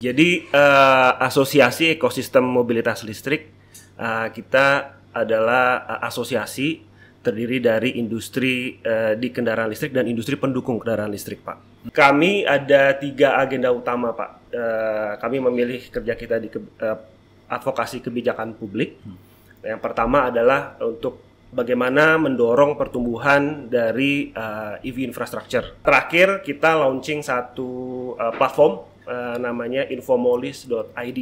Jadi asosiasi ekosistem mobilitas listrik kita adalah asosiasi terdiri dari industri di kendaraan listrik dan industri pendukung kendaraan listrik, Pak. Kami ada 3 agenda utama, Pak. Kami memilih kerja kita di advokasi kebijakan publik. Yang pertama adalah untuk bagaimana mendorong pertumbuhan dari EV infrastructure. Terakhir kita launching satu platform namanya infomolis.id.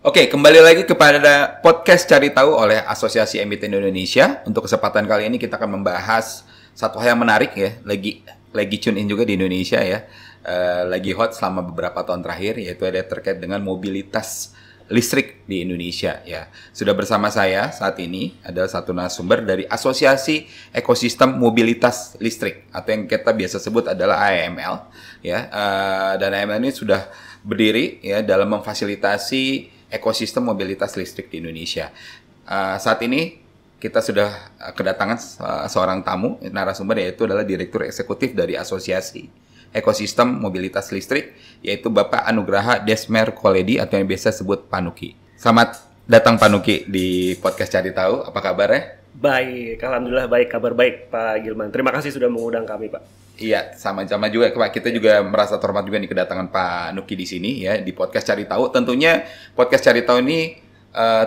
Oke, kembali lagi kepada podcast Cari Tahu oleh Asosiasi Emiten Indonesia. Untuk kesempatan kali ini kita akan membahas satu hal yang menarik ya, lagi tune in juga di Indonesia ya. Lagi hot selama beberapa tahun terakhir, yaitu ada terkait dengan mobilitas listrik di Indonesia ya. Sudah bersama saya saat ini adalah satu narasumber dari Asosiasi Ekosistem Mobilitas Listrik atau yang kita biasa sebut adalah AEML ya. Dan AEML ini sudah berdiri ya dalam memfasilitasi ekosistem mobilitas listrik di Indonesia. Saat ini kita sudah kedatangan seorang tamu narasumber, yaitu adalah Direktur Eksekutif dari Asosiasi Ekosistem Mobilitas Listrik, yaitu Bapak Anugraha Desmer Koledi atau yang biasa sebut Pak Nuki. Selamat datang Pak Nuki di podcast Cari Tahu. Apa kabarnya? Baik, alhamdulillah baik, kabar baik Pak Gilman. Terima kasih sudah mengundang kami, Pak. Iya, sama-sama juga Pak. Kita juga merasa terhormat juga nih kedatangan Pak Nuki di sini ya di podcast Cari Tahu. Tentunya podcast Cari Tahu ini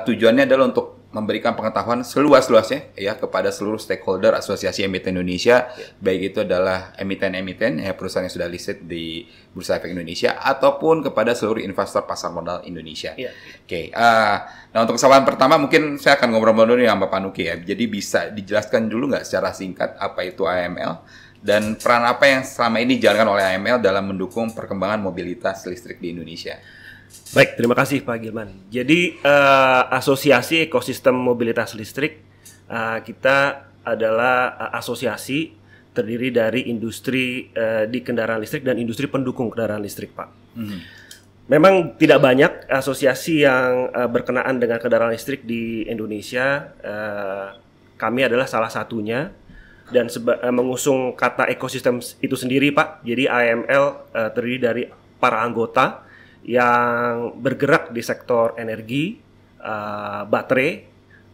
tujuannya adalah untuk memberikan pengetahuan seluas-luasnya ya kepada seluruh stakeholder Asosiasi Emiten Indonesia, baik itu adalah emiten-emiten ya perusahaan yang sudah listed di Bursa Efek Indonesia ataupun kepada seluruh investor pasar modal Indonesia. Oke. Nah untuk kesempatan pertama mungkin saya akan ngobrol-ngobrol dulu sama Pak Nuki ya. Jadi bisa dijelaskan dulu nggak secara singkat apa itu AEML dan peran apa yang selama ini dijalankan oleh AEML dalam mendukung perkembangan mobilitas listrik di Indonesia? Baik, terima kasih Pak Gilman. Jadi Asosiasi Ekosistem Mobilitas Listrik kita adalah asosiasi terdiri dari industri di kendaraan listrik dan industri pendukung kendaraan listrik, Pak. Memang tidak banyak asosiasi yang berkenaan dengan kendaraan listrik di Indonesia. Kami adalah salah satunya dan mengusung kata ekosistem itu sendiri, Pak. Jadi AEML terdiri dari para anggota yang bergerak di sektor energi, baterai,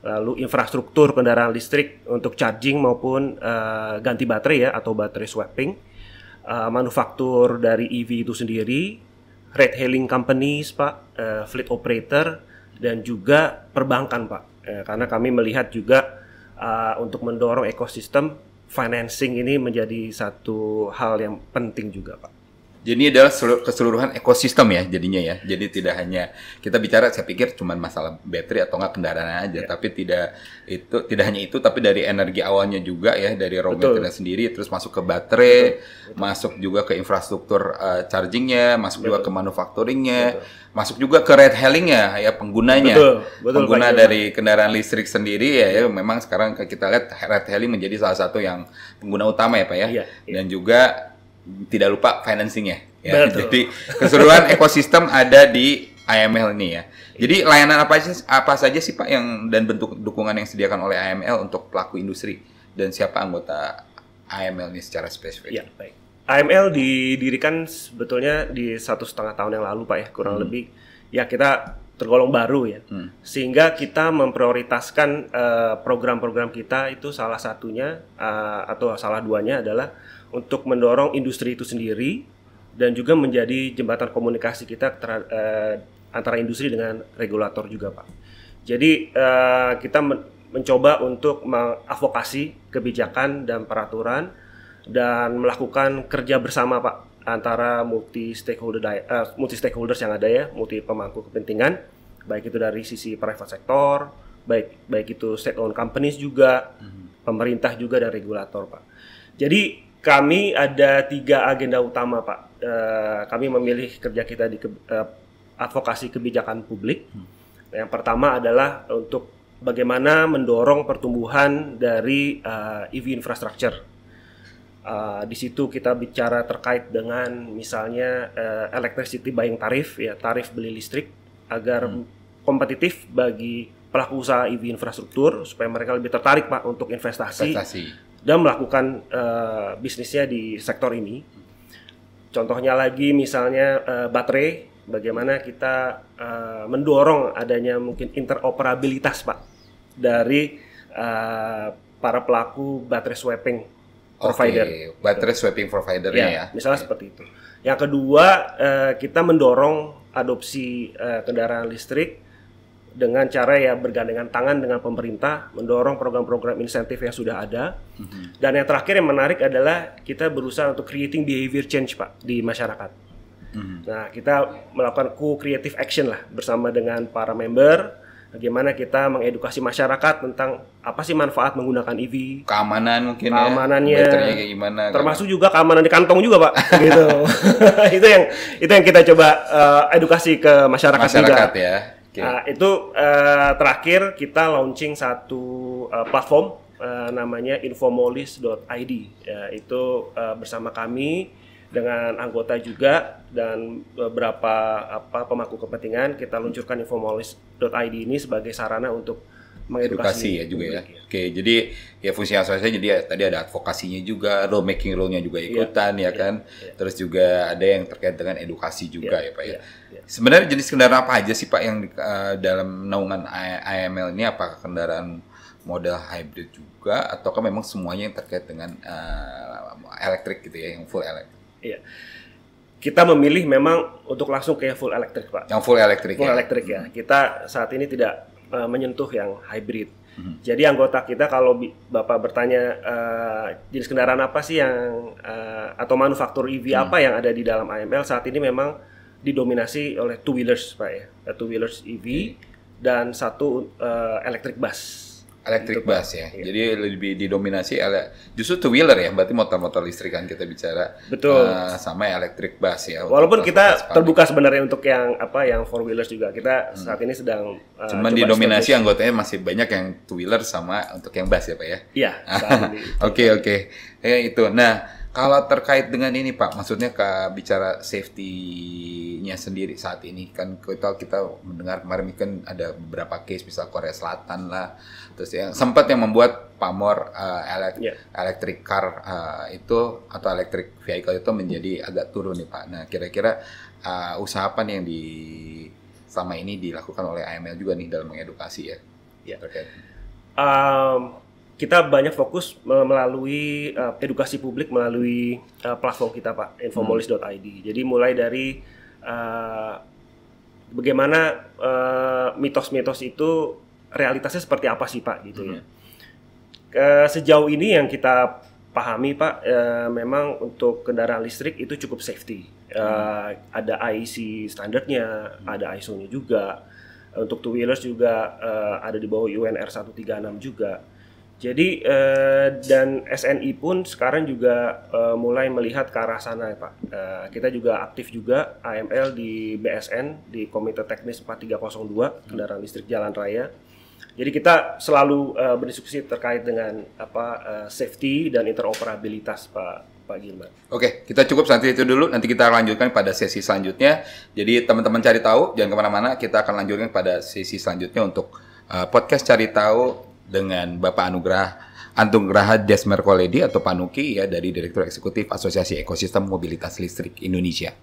lalu infrastruktur kendaraan listrik untuk charging maupun ganti baterai ya atau baterai swapping, manufaktur dari EV itu sendiri, ride hailing companies Pak, fleet operator, dan juga perbankan Pak. Karena kami melihat juga untuk mendorong ekosistem financing ini menjadi satu hal yang penting juga Pak. Jadi ini adalah keseluruhan ekosistem ya jadinya ya. Jadi tidak hanya kita bicara, saya pikir cuma masalah baterai atau enggak kendaraan aja, tapi tidak hanya itu, tapi dari energi awalnya juga ya, dari raw material sendiri, terus masuk ke baterai, masuk juga ke infrastruktur chargingnya, masuk juga ke manufacturingnya, masuk juga ke ride hailingnya ya penggunanya, pengguna dari kendaraan listrik sendiri ya. Memang sekarang kita lihat ride hailing menjadi salah satu yang pengguna utama ya Pak ya, dan juga tidak lupa financingnya ya. Jadi keseluruhan ekosistem ada di AEML ini ya. Jadi layanan apa saja sih Pak yang dan bentuk dukungan yang disediakan oleh AEML untuk pelaku industri dan siapa anggota AEML ini secara spesifik? Ya, baik. AEML didirikan sebetulnya di 1,5 tahun yang lalu Pak ya, kurang lebih. Ya kita tergolong baru ya. Sehingga kita memprioritaskan program-program kita itu salah satunya atau salah duanya adalah untuk mendorong industri itu sendiri dan juga menjadi jembatan komunikasi kita antara industri dengan regulator juga Pak. Jadi kita mencoba untuk mengadvokasi kebijakan dan peraturan dan melakukan kerja bersama Pak antara multi stakeholders yang ada ya, multi pemangku kepentingan, baik itu dari sisi private sector, baik itu state owned companies juga, pemerintah juga dan regulator Pak. Jadi kami ada 3 agenda utama Pak. Kami memilih kerja kita di advokasi kebijakan publik. Yang pertama adalah untuk bagaimana mendorong pertumbuhan dari EV infrastructure. Di situ kita bicara terkait dengan misalnya electricity buying tarif ya, tarif beli listrik agar kompetitif bagi pelaku usaha EV infrastruktur supaya mereka lebih tertarik Pak untuk investasi. dan melakukan bisnisnya di sektor ini. Contohnya lagi misalnya baterai, bagaimana kita mendorong adanya mungkin interoperabilitas Pak dari para pelaku baterai swapping provider. Baterai swapping providernya ya. Misalnya seperti itu. Yang kedua, kita mendorong adopsi kendaraan listrik dengan cara ya bergandengan tangan dengan pemerintah, mendorong program-program insentif yang sudah ada. Dan yang terakhir yang menarik adalah kita berusaha untuk creating behavior change Pak di masyarakat. Nah, kita melakukan co-creative action lah bersama dengan para member. Bagaimana kita mengedukasi masyarakat tentang apa sih manfaat menggunakan EV, keamanan mungkin keamanannya, baterainya kayak gimana, termasuk juga keamanan di kantong juga Pak, gitu. itu yang kita coba edukasi ke masyarakat juga. Ya. Itu terakhir kita launching satu platform namanya infomolis.id. Itu bersama kami dengan anggota juga dan beberapa pemangku kepentingan kita luncurkan infomolis.id ini sebagai sarana untuk mengedukasi ya juga ya. Oke, jadi ya fungsi asosiasi jadi ya, tadi ada advokasinya juga, rule making role-nya juga ikutan kan. Terus juga ada yang terkait dengan edukasi juga ya Pak ya. Sebenarnya jenis kendaraan apa aja sih Pak yang dalam naungan AML ini, apakah kendaraan model hybrid juga ataukah memang semuanya yang terkait dengan elektrik gitu ya, yang full elektrik? Iya. Kita memilih memang untuk langsung ke full elektrik Pak. Yang full elektrik full elektrik ya. Kita saat ini tidak menyentuh yang hybrid. Jadi anggota kita kalau Bapak bertanya jenis kendaraan apa sih yang atau manufaktur EV apa yang ada di dalam AML, saat ini memang didominasi oleh two wheelers Pak ya. Two wheelers EV dan satu electric bus. Electric bus ya. Jadi lebih didominasi justru two wheeler ya. Berarti motor-motor listrik kan kita bicara. Betul. Sama electric bus ya. Walaupun kita terbuka sebenarnya untuk yang yang four wheelers juga. Kita saat ini sedang cuman didominasi anggotanya masih banyak yang two wheeler sama untuk yang bus ya Pak ya. Iya. Oke. Itu. Nah, kalau terkait dengan ini Pak, maksudnya bicara safety-nya sendiri saat ini kan kita mendengar kemarin kan ada beberapa case misal Korea Selatan lah, terus yang sempat yang membuat pamor electric car itu atau electric vehicle itu menjadi agak turun nih Pak. Nah, kira-kira usaha apa nih yang selama ini dilakukan oleh AML juga nih dalam mengedukasi ya terkait? Kita banyak fokus melalui edukasi publik melalui platform kita Pak, infomolis.id. Jadi mulai dari bagaimana mitos-mitos itu realitasnya seperti apa sih Pak gitu ya. Sejauh ini yang kita pahami Pak, memang untuk kendaraan listrik itu cukup safety. Ada IEC standarnya, ada ISO-nya juga. Untuk two wheelers juga ada di bawah UNR 136 juga. Jadi dan SNI pun sekarang juga mulai melihat ke arah sana Pak. Kita juga aktif juga AML di BSN, di Komite Teknis 4302 Kendaraan Listrik Jalan Raya. Jadi kita selalu berdiskusi terkait dengan safety dan interoperabilitas Pak Gilman. Oke, kita cukup sampai itu dulu. Nanti kita lanjutkan pada sesi selanjutnya. Jadi teman-teman cari tahu, jangan kemana-mana. Kita akan lanjutkan pada sesi selanjutnya untuk podcast Cari Tahu dengan Bapak Anugraha Desmer Koledi atau Panuki ya, dari Direktur Eksekutif Asosiasi Ekosistem Mobilitas Listrik Indonesia.